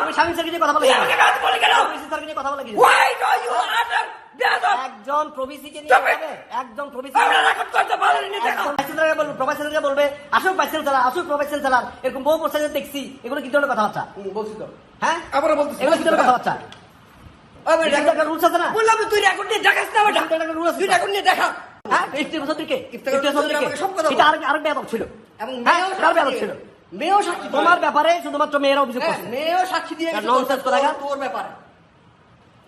তুমি স্বামী স্যারকে নিয়ে কথা বলে কেন? প্রভিসি স্যারকে নিয়ে কথা বলে কেন? একজন প্রভিসিকে নিয়ে যাবে, একজন প্রভিসি প্রফেসরকে বলবে আসুক ভাইস চ্যান্সেলর, আসুক প্রফেসর চ্যান্সেলর, এরকম বহু প্রসেসর দেখছি। এগুলো কি ধরনের কথাবার্তা? বলছি তো, হ্যাঁ আবার বলতেছি, এগুলো কি ধরনের কথাবার্তা? একটা রুলস আছে না? বললাম তুই রেকর্ড নিয়ে দেখাস না বেটা, একটা রুল আছে। তুই রেকর্ড নিয়ে দেখা। হ্যাঁ ইফতিখার চৌধুরীকে, ইফতিখার চৌধুরীকে সব কথা বল। এটা আরেক বেয়াদব ছিল এবং হ্যাঁ, মেয়েও আরেক বেয়াদব ছিল। মেয়েও সাক্ষী তোমার ব্যাপারে শুধুমাত্র মেয়েরা অভিযোগ হ্যাঁ, করছে। মেয়েও সাক্ষী দিয়ে গেছে ননসেন্স কোথাকার? তোর ব্যাপারে।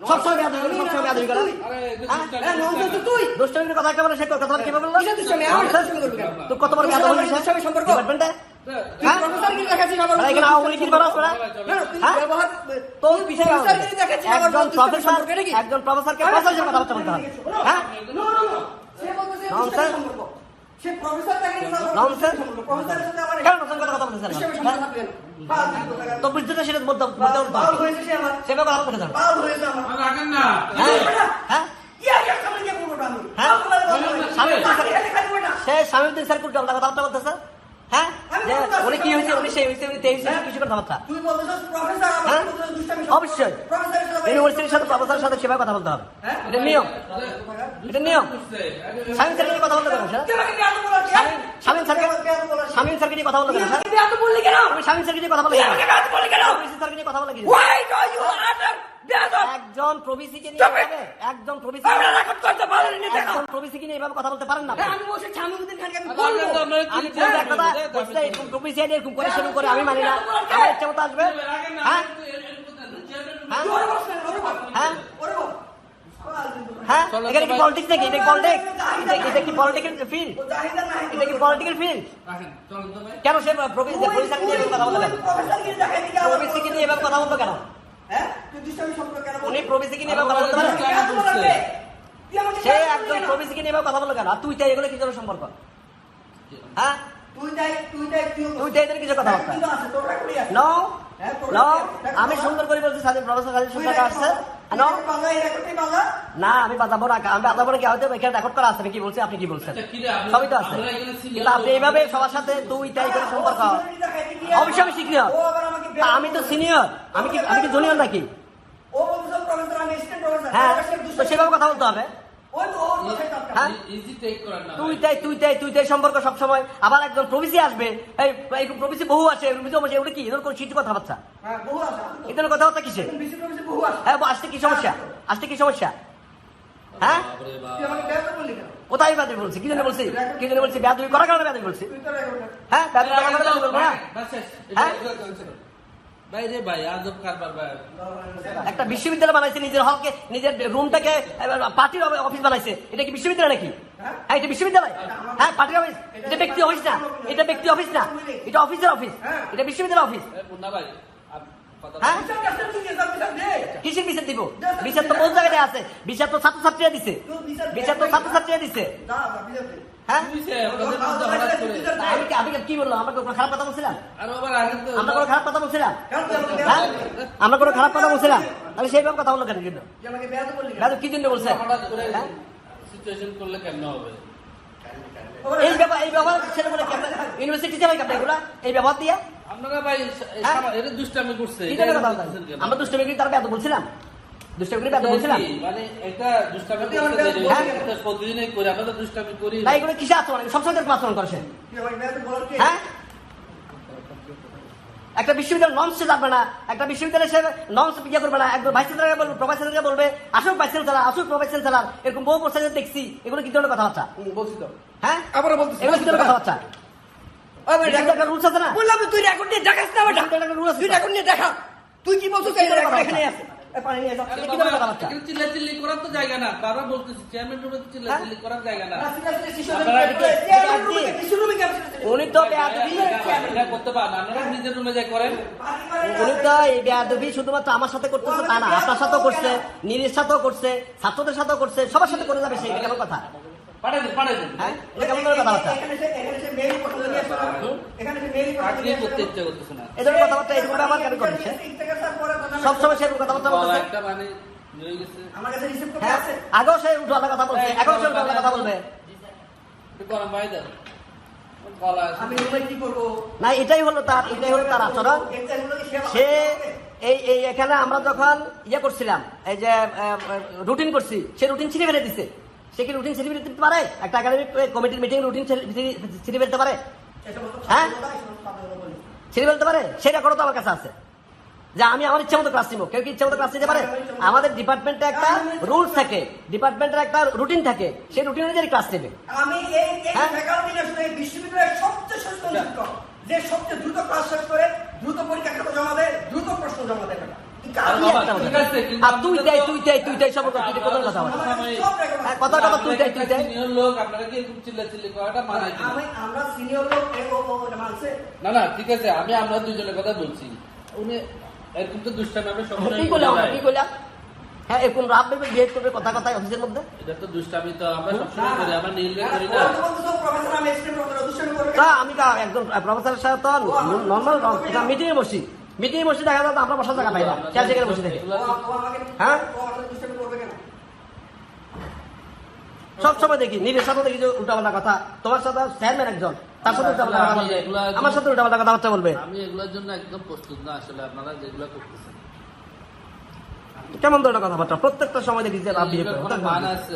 সবসময় বেয়াদবি করে, সবসময় বেয়াদবি করে। হ্যাঁ, ননসেন্স তো তুই। দুষ্টামির কথা একটা বলে সে কথা বলে কিভাবে বললো? কিসের দুষ্টামি? আমার দুষ্টামি করবি কেন? তুই কত বড় বেয়াদব হয়েছিস? দুষ্টামি সম্পর্ক? ডিপার্টমেন্টে তুই প্রফেসর কি দেখাচ্ছিস আবার? আরে এখানে আওয়ামী লীগের বাড়া পড়া। না, তুই হ্যাঁ? ব্যবহার তোর বিষয় প্রফেসর কি দেখাচ্ছিস আবার? একজন দুষ্টামি প্রফেসর, সম্পর্ক নাকি? একজন প্রফেসরকে প্রফেসরের কথাবার্তা বলতে হবে। হ্যাঁ? No, সে বলতেছে ননসেন্স। দুষ্টামি সম্পর্ক। সে প্রফেসর তাকে নিয়ে কথা ননসেন্স। বলছে। প্রফেসরের সাথে আমার কেন নতুন কথা বলতেছেন? দুষ্টামি হ্যাঁ? সম্পর্ক থাকবে না। ফালতু কোথাকার। তো বুঝতে সেটা বলতে বাল হয়েছে সে আমার। সেভাবে কথা বলতে চান। বাল হয়েছে আমার। হ্যাঁ? হ্যাঁ? ইয়াকে সামনে গিয়ে বলবো আমি। হ্যাঁ? স্বামীর স্যার সে স্বামীউদ্দিন স্যার কোন কথাবার্তা বলতেছে? হ্যাঁ? যে উনি কি হয়েছে, উনি সেই হয়েছে, উনি তেই হয়েছে, কিছু কথাবার্তা। তুই বলতেছিস প্রফেসর আমার হ্যাঁ? বলতেছিস দুষ্টামি অবশ্যই। প্রফেসরের সাথে ইউনিভার্সিটির সাথে প্রফেসরের সাথে সেভাবে কথা বলতে হবে। হ্যাঁ? এটা নিয়ম, এটা নিয়ম। স্বামী স্যারকে নিয়ে কথা বলতে কেন স্যার? তুই আমাকে বেয়াদব বলাস কেন? স্বামী স্যারকে, বেয়াদব বলাস। স্বামী স্যারকে নিয়ে কথা বলতে তুই কেন স্যার? আমাকে বেয়াদব বললি কেন? তুমি স্বামী স্যারকে নিয়ে কথা বলে তুই কেন? আমাকে বেয়াদব বললি কেন? প্রভিসি স্যারকে নিয়ে কথা বলে কেন? Why do you utter বেয়াদব? একজন প্রভিসিকে নিয়ে তবে- যাবে, একজন প্রভিসি, আমরা রেকর্ড করতে পারিনি দেখা। একজন প্রভিসিকে নিয়ে এভাবে কথা বলতে পারেন না। হ্যাঁ, আমি বলছি স্বামীউদ্দিন খানকে আমি আগে বলবো। তো আমরা আমি বলছি এক কথা, বলছি এরকম প্রভিসি আইডি এরকম করে শুরু করে আমি মানি না। আমার ইচ্ছা মতো আসবে। হ্যাঁ? হ্যাঁ? জোরে বস না, জোরে বস। হ্যাঁ? ওরে বস। হ্যাঁ? এখানে কি পলিটিক্স নাকি? এটা কি পলিটিক্স? এটা কি পলিটিক্যাল ফিল্ড? ও জাহিদার নাই। এটা কি পলিটিক্যাল ফিল্ড? কেন সে প্রভিসিকে নিয়ে এভাবে কথা বলতে কেন? প্রফেসরকে দেখাই দিকে আবার- প্রভিসিকে নিয়ে এভাবে কথা বলতো কেন? হ্যাঁ? তুই দুষ্টামি সম্পর্ক কেন বলছিস? উনি প্রভিসিকে নিয়ে এভাবে কথা বলতে পারে? বেয়াদব বলাকে। তুই আমাকে সে বেয়াদব একজন বললি কেন? প্রভিসিকে নিয়ে এভাবে কথা বললো কেন? আর তুই তাই এগুলো কি ধরনের সম্পর্ক? হ্যাঁ? তুই তাই তুইও তুই তাই এদের কিছু কথাবার্তা। তুই তো আছে, তোর রেকর্ডই আছে। নো, হ্যাঁ, তোর নো, রেকর্ড- আমি সুন্দর করে বলছি স্বাধীন প্রফেসর স্বাধীন তুই সুন্দর রেকর্ড আসছে। তুই নো, রেকর্ড বাংলা, এই রেকর্ডটাই বাংলা। না আমি বাজাবো না, আমি বাজাবো না কি হয়তো এখানে রেকর্ড করা আছে, আমি কি বলছি আপনি কি বলছেন সবই তো আছে। কিন্তু আপনি এইভাবে সবার সাথে তুই তাই করে সম্পর্ক, ও সিনিয়রিটি দেখাইতে গিয়ে অবশ্যই আমি সিনিয়র। ও আবার আমাকে তা আমি তো সিনিয়র, আমি কি জুনিয়র নাকি? ও বলতেছে প্রফেসর, আমি অ্যাসিস্ট্যান্ট প্রফেসর। হ্যাঁ, আমার সাথে তো দুষ্টামি- সেভাবে কথা বলতে হবে। ওই তো ওর কথাই তো হ্যাঁ? তুই তাই সম্পর্ক সবসময়। আবার একজন প্রভিসি আসবে, এই প্রভিসি বহু আছে, ওটা কি এদের কোনো সিটি কথাবার্তা? হ্যাঁ, বহু আছে। এদের কথাবার্তা কিসে? বিসি প্রফেসর বহু আছে। হ্যাঁ, আসতে কি সমস্যা? আসতে কি সমস্যা? হ্যাঁ? তুই আমাকে বেয়াদব বললি কেন? কোথায় বেয়াদবি বলছি? কি জন্য বলছি? কি জন্য বলছি? বেয়াদবি করার কারণে বেয়াদবি বলছি। তুই তো রেকর্ড কর। হ্যাঁ, বেয়াদবি করার কারণে বেয়াদবি বলবো না। হ্যাঁ? ভাই আজব কারবার ভাই। একটা বিশ্ববিদ্যালয় বানাইছে নিজের হলকে, নিজের রুমটাকে পার্টির অফিস বানাইছে। এটা কি বিশ্ববিদ্যালয় নাকি? হ্যাঁ, এটা বিশ্ববিদ্যালয়। হ্যাঁ, পার্টির অফিস। এটা ব্যক্তি অফিস না, এটা ব্যক্তি অফিস না, এটা অফিসের অফিস, এটা বিশ্ববিদ্যালয় অফিস। মুন্না ভাই কথা হ্যাঁ, বিচার কাছে তুই বিচার দে। কিসের বিচার দিব? বিচার তো বহু জায়গায় আছে। বিচার তো ছাত্রছাত্রীরা দিছে, বিচার তো ছাত্রছাত্রীরা দিছে। না, বিচার দে। হ্যাঁ, আমি কি বললাম? আমরা কোনো খারাপ কথা বলছিলাম? আমরা কোনো খারাপ কথা বলছিলাম? কেন তুই আমাকে হ্যাঁ, বেয়াদব বললি? আমরা কোনো খারাপ কথা বলছিলাম? তাহলে সেইভাবে কথা বললো কেন? কিন্তু তুই আমাকে বেয়াদব বললি কেন? বেয়াদব কি জন্য বলছে? হ্যাঁ? সিচুয়েশন করলে কেমন হবে? এই ব্যবহার ছেলে বলে ইউনিভার্সিটি চালাই কেমন এগুলা? এই ব্যবহার দিয়ে আপনারা ভাই হ্যাঁ? এটা দুষ্টামি করছে। কি জন্য কথা বলছেন? আমরা দুষ্টমি করি, তার বেয়াদব বলছিলাম? দুষ্টমি করি বেয়াদব বলছিলাম? মানে এটা দুষ্টামি তুই আমার করছে যে হ্যাঁ? প্রতিদিনই করি, আমরা তো দুষ্টামি করি। না, এগুলো কিসে আচরণ? সবসময় এরকম আচরণ করছেন? তুই আমাকে বেয়াদব বলার কে? হ্যাঁ, একটা বিশ্ববিদ্যালয় নমসে যাবে না, একটা বিশ্ববিদ্যালয় সে নমস ইয়ে করবে না, একজন ভাইস চ্যান্সেলরকে বলবে, প্রফেসরকে বলবে আসুক ভাইস চ্যান্সেলর, আসুক প্রফেসর চ্যান্সেলর, এরকম বহু প্রসেসর দেখছি। এগুলো কি ধরনের কথাবার্তা? বলছি তো। হ্যাঁ, আবার বলতেছি। এগুলো কি ধরনের কথাবার্তা? ওই বেটা, এটা একটা রুলস আছে না? বললাম তুই রেকর্ড নিয়ে দেখাস না বেটা। এটা একটা রুল আছে। তুই রেকর্ড নিয়ে দেখা। তুই কি বলছিস? এই রেকর্ড এখানে আছে। এই পানি নিয়ে যাও। আরে এটা কি বাবা, ধরনের কথাবার্তা? এখানে চিল্লাচিল্লি করার তো জায়গা না। তারও বলতেছি চেয়ারম্যান রুমে তো চিল্লাচিল্লি করার জায়গা না। উনি তো বেয়াদবি, এটা করতে পারেন, আপনারা নিজের রুমে যাই করেন। উনি তো এই বেয়াদবি শুধুমাত্র আমার সাথে করতেছে তা না, আপনার সাথেও করছে, নীলের সাথেও করছে, ছাত্রদের সাথেও করছে, সবার সাথে করে যাবে। সেই এটা কেমন কথা? পাঠাই দিন, পাঠাই দিন। হ্যাঁ, এটা কেমন ধরনের কথাবার্তা? চাকরি করতে ইচ্ছা করতেছে না। এই ধরনের কথাবার্তা এরকম ব্যবহার কেন করছে? সবসময় সেরকম কথাবার্তা বলা বলতেছে। একটা মানে হয়ে গেছে। হ্যাঁ, আগেও সে উল্টো কথা বলছে, এখন সে উল্টো কথা বলবে। একটু গরম ভাই দাও। গলা আছে। আমি রুমে কি করবো? না, এটাই হলো তার আচরণ। সে এই এখানে আমরা যখন ইয়ে করছিলাম, এই যে রুটিন করছি, সে রুটিন ছিঁড়ে ফেলে দিছে। সে কি রুটিন ছিঁড়ে ফেলে দিতে পারে? একটা একাডেমিক কমিটির মিটিং রুটিন ছিঁড়ে ফেলতে পারে? হ্যাঁ, ছিঁড়ে ফেলতে পারে? সেই রেকর্ডও তো আমার কাছে আছে যে আমি আমার ইচ্ছা মতো ক্লাস নিব। কেউ কি ইচ্ছা মতো ক্লাস নিতে পারে? আমাদের ডিপার্টমেন্টে একটা রুলস থাকে, ডিপার্টমেন্টের একটা রুটিন থাকে, সেই রুটিন অনুযায়ী ক্লাস নেবে। আমি এই ফ্যাকাল্টির আসলে বিশ্ববিদ্যালয়ের সবচেয়ে সচেতন শিক্ষক, যে সবচেয়ে দ্রুত ক্লাস শেষ করে দ্রুত পরীক্ষা খাতা জমা দেয়, দ্রুত প্রশ্ন জমা দেয়। আর তুই দেয় সব কথা, তুই কোথায় কথা বল? কথা তুই দেয় সিনিয়র লোক আপনারা কি এরকম চিল্লাচিল্লি করাটা মানায় কিনা? আমরা সিনিয়র লোক মানছে না ঠিক আছে, আমরা দুইজনের কথা বলছি। উনি এরকম তো দুষ্টামি আমরা সবসময় কি করলাম? কি করলাম? হ্যাঁ, এরকম রাত ভেবে বিহেভ করবে কথা কথায় অফিসের মধ্যে। এটা তো দুষ্টামি, তো আমরা সবসময় করি, আমরা নির্ণয় করি না। প্রফেসর আমি এক্সট্রিম প্রফেসর দুষ্টামি করবে তা আমি একজন প্রফেসরের সাথে তো নর্মাল মিটিংয়ে বসি, দেখা যায় আমরা বসার জায়গা পাই না, সে সেখানে বসে থাকে। হ্যাঁ, দুষ্টামি করবে কেন? সবসময় দেখি নিজের সাথে দেখি যে উল্টাপাল্টা কথা। তোমার সাথে চেয়ারম্যান একজন, তার সাথে উল্টাপাল্টা কথা বলবে, আমার সাথে উল্টাপাল্টা কথাবার্তা বলবে। আমি এগুলোর জন্য একদম প্রস্তুত না আসলে, আপনারা যেগুলো করতেছেন। কেমন ধরনের কথাবার্তা? প্রত্যেকটা সময় দেখি যে রাত বিহেভ করে। মান আছে।